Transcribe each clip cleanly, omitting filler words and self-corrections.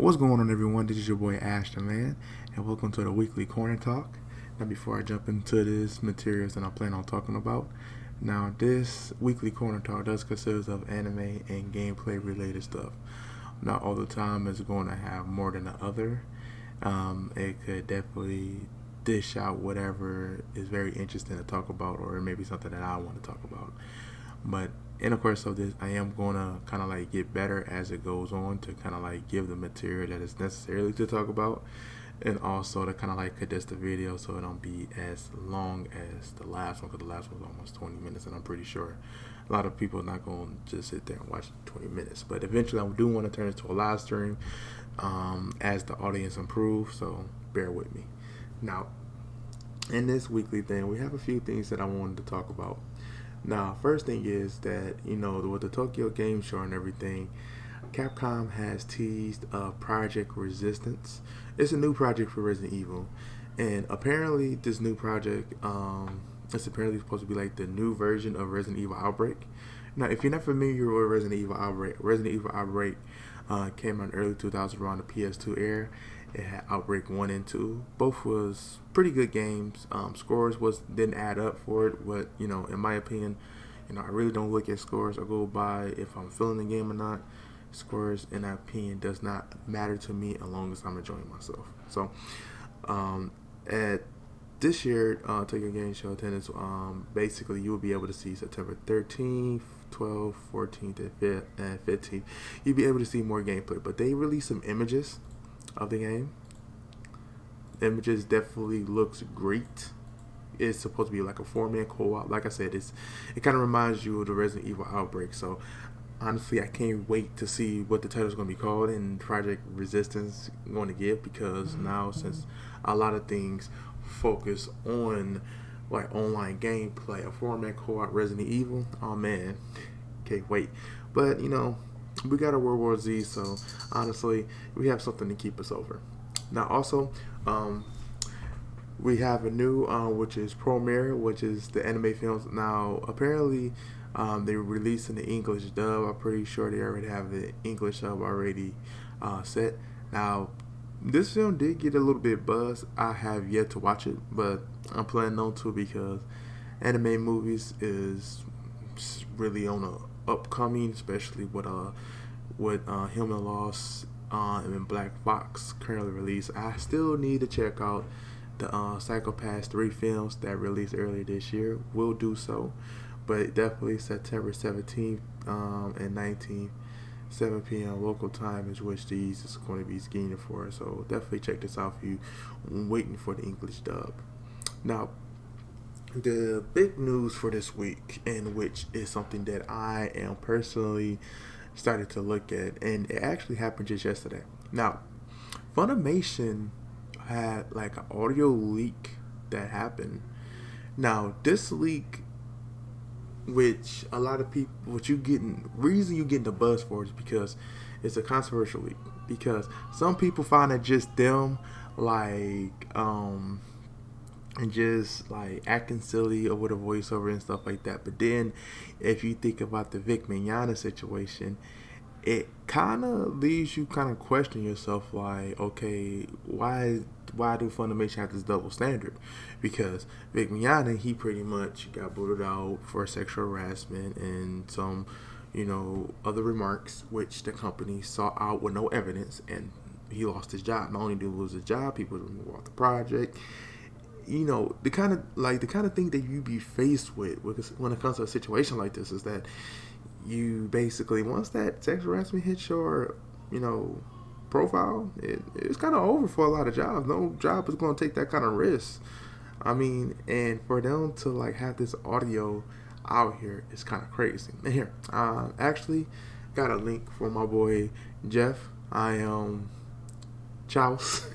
What's going on, everyone? This is your boy AshTheMan, and welcome to the weekly corner talk. Now, before I jump into this materials that I plan on talking about, now this weekly corner talk does consist of anime and gameplay related stuff. Not all the time is going to have more than the other. It could definitely dish out whatever is very interesting to talk about, or maybe something that I want to talk about. But in the course of this, I am going to kind of like get better as it goes on to kind of like give the material that is necessarily to talk about, and also to kind of like condense the video so it don't be as long as the last one, because the last one was almost 20 minutes, and I'm pretty sure a lot of people are not going to just sit there and watch 20 minutes. But eventually, I do want to turn it to a live stream as the audience improves, so bear with me. Now, in this weekly thing, we have a few things that I wanted to talk about. Now, first thing is that, with the Tokyo Game Show and everything, Capcom has teased Project Resistance. It's a new project for Resident Evil. And apparently, this new project, it's apparently supposed to be like the new version of Resident Evil Outbreak. Now, if you're not familiar with Resident Evil Outbreak came out in early 2000 around the PS2 era. It had Outbreak 1 and 2. Both was pretty good games. Scores didn't add up for it, but in my opinion, I really don't look at scores. I go by if I'm feeling the game or not. Scores, in my opinion, does not matter to me as long as I'm enjoying myself. So, at this year Tokyo Game Show attendance, basically you will be able to see September 13th, 12th, 14th, and 15th. You'll be able to see more gameplay, but they released some images of the game. Images definitely looks great. It's supposed to be like a 4-man co-op. Like I said, it kind of reminds you of the Resident Evil Outbreak. So honestly, I can't wait to see what the title's going to be called and Project Resistance going to give, because now since a lot of things focus on like online gameplay, a 4-man co-op Resident Evil, oh man, can't wait. But we got a World War Z, so honestly, we have something to keep us over. Now, also, we have a new, which is Premiere, which is the anime films. Now, apparently, they were releasing the English dub. I'm pretty sure they already have the English dub already set. Now, this film did get a little bit buzz. I have yet to watch it, but I'm planning on to, because anime movies is really on a upcoming, especially with Human Loss and Black Fox currently released. I still need to check out the Psycho-Pass 3 films that released earlier this year. Will do so, but definitely September 17th and 19th, 7 p.m. local time is which these is going to be skiing for. So definitely check this out if you waiting for the English dub. Now, the big news for this week, in which is something that I am personally started to look at, and it actually happened just yesterday. Now, Funimation had like an audio leak that happened. Now, this leak, which a lot of people, reason you getting the buzz for it is because it's a controversial leak. Because some people find it just them, like and just like acting silly over the voiceover and stuff like that. But then if you think about the Vic Mignogna situation, it kind of leaves you kind of question yourself, like, okay, why do Funimation have this double standard? Because Vic Mignogna, he pretty much got booted out for sexual harassment and some other remarks, which the company saw out with no evidence, and he lost his job. Not only did he lose his job, people removed off the project. The kind of thing that you be faced with when it comes to a situation like this is that you basically, once that sexual harassment hits your profile, it's kind of over for a lot of jobs. No job is going to take that kind of risk. I mean, and for them to like have this audio out here is kind of crazy. And here, actually got a link for my boy Jeff. Charles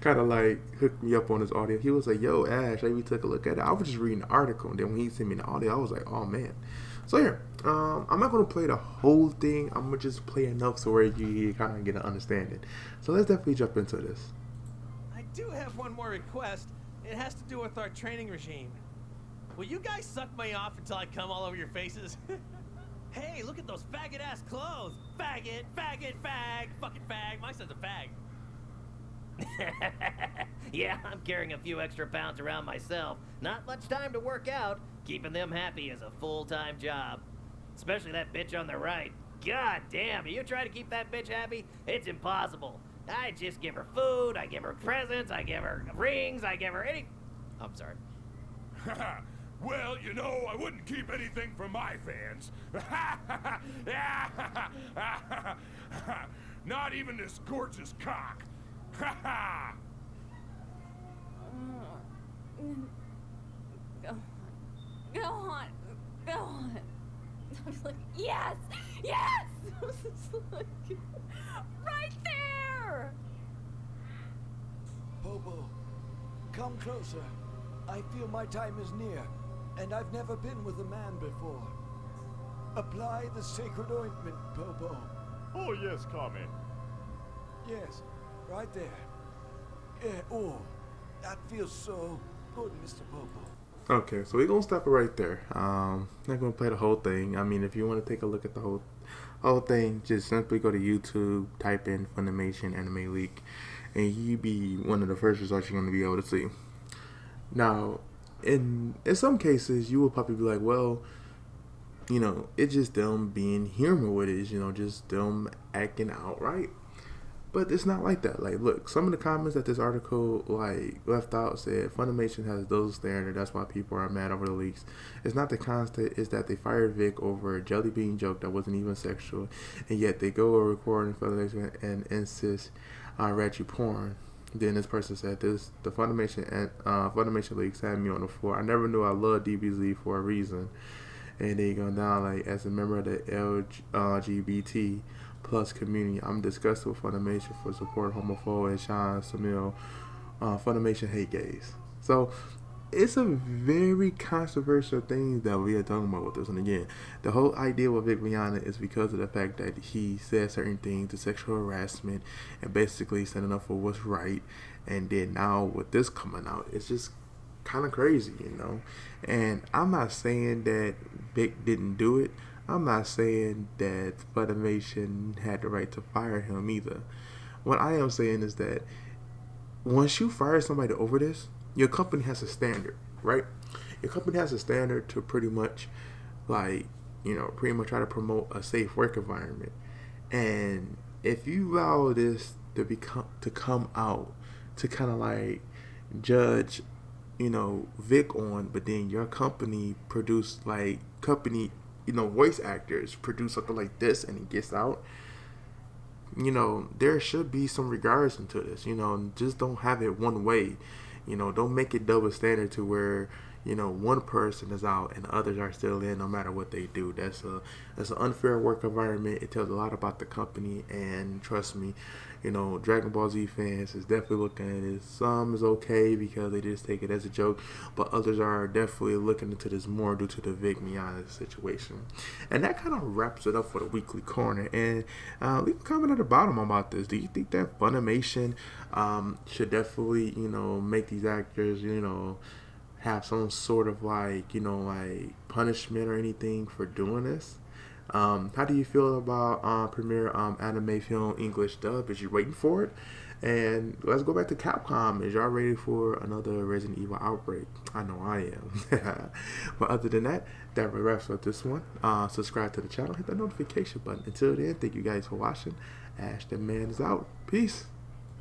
kind of like hooked me up on his audio. He was like, "Yo, Ash, we took a look at it." I was just reading the article, and then when he sent me the audio, I was like, "Oh man." So here, I'm not gonna play the whole thing. I'm gonna just play enough so where you kind of get an understanding. So let's definitely jump into this. I do have one more request. It has to do with our training regime. Will you guys suck me off until I come all over your faces? Hey, look at those faggot-ass clothes. Faggot, faggot, fag, fucking fag. My son's a fag. Yeah, I'm carrying a few extra pounds around myself. Not much time to work out. Keeping them happy is a full-time job. Especially that bitch on the right. God damn, are you trying to keep that bitch happy? It's impossible. I just give her food, I give her presents, I give her rings, I give her any... I'm sorry. Well, you know, I wouldn't keep anything from my fans. Not even this gorgeous cock. Go on. Go on. I was like, yes! Yes! I was just like, right there! Popo, come closer. I feel my time is near, and I've never been with a man before. Apply the sacred ointment, Popo. Oh, yes, Kame. Yes, right there. Yeah, oh, that feels so good, Mr. Popo. Okay, so we're gonna stop it right there. Not gonna play the whole thing. I mean, if you want to take a look at the whole thing, just simply go to YouTube, type in Funimation Anime Leak, and you be one of the first results you're gonna be able to see. Now, in some cases, you will probably be like, well, you know, it's just them being human with it, you know, just them acting outright. But it's not like that. Like, look, some of the comments that this article left out said Funimation has those standards. That's why people are mad over the leaks. It's not the constant. It's that they fired Vic over a jelly bean joke that wasn't even sexual, and yet they go over recording Funimation and insist on ratchet porn. Then this person said this: the Funimation leaks had me on the floor. I never knew I loved DBZ for a reason. And they go down like, as a member of the LGBT plus community, I'm disgusted with Funimation for supporting homophobe and Sean Samil. Funimation hate gays. So it's a very controversial thing that we are talking about with this. And again, the whole idea with Vic Mignogna is because of the fact that he said certain things to sexual harassment and basically standing up for what's right. And then now with this coming out, it's just kind of crazy, you know. And I'm not saying that Vic didn't do it. I'm not saying that Funimation had the right to fire him either. What I am saying is that once you fire somebody over this, your company has a standard, right? Your company has a standard to pretty much, like, you know, pretty much try to promote a safe work environment. And if you allow this to come out to kind of like judge, you know, Vic on, but then your company produce you know, voice actors produce something like this and it gets out, you know, there should be some regards into this, you know, just don't have it one way, you know, don't make it double standard to where, you know, one person is out and others are still in no matter what they do. That's an unfair work environment. It tells a lot about the company, and trust me, you know, Dragon Ball Z fans is definitely looking at it. Some is okay because they just take it as a joke, but others are definitely looking into this more due to the Vic Mignogna situation. And that kind of wraps it up for the Weekly Corner. And leave a comment at the bottom about this. Do you think that Funimation should definitely, you know, make these actors, you know, have some sort of like, you know, like punishment or anything for doing this? How do you feel about premiere anime film English dub? Is you waiting for it? And let's go back to Capcom. Is y'all ready for another Resident Evil Outbreak? I know I am. But other than that, that wraps up this one. Subscribe to the channel, hit the notification button. Until then, thank you guys for watching. AshTheMan is out. Peace.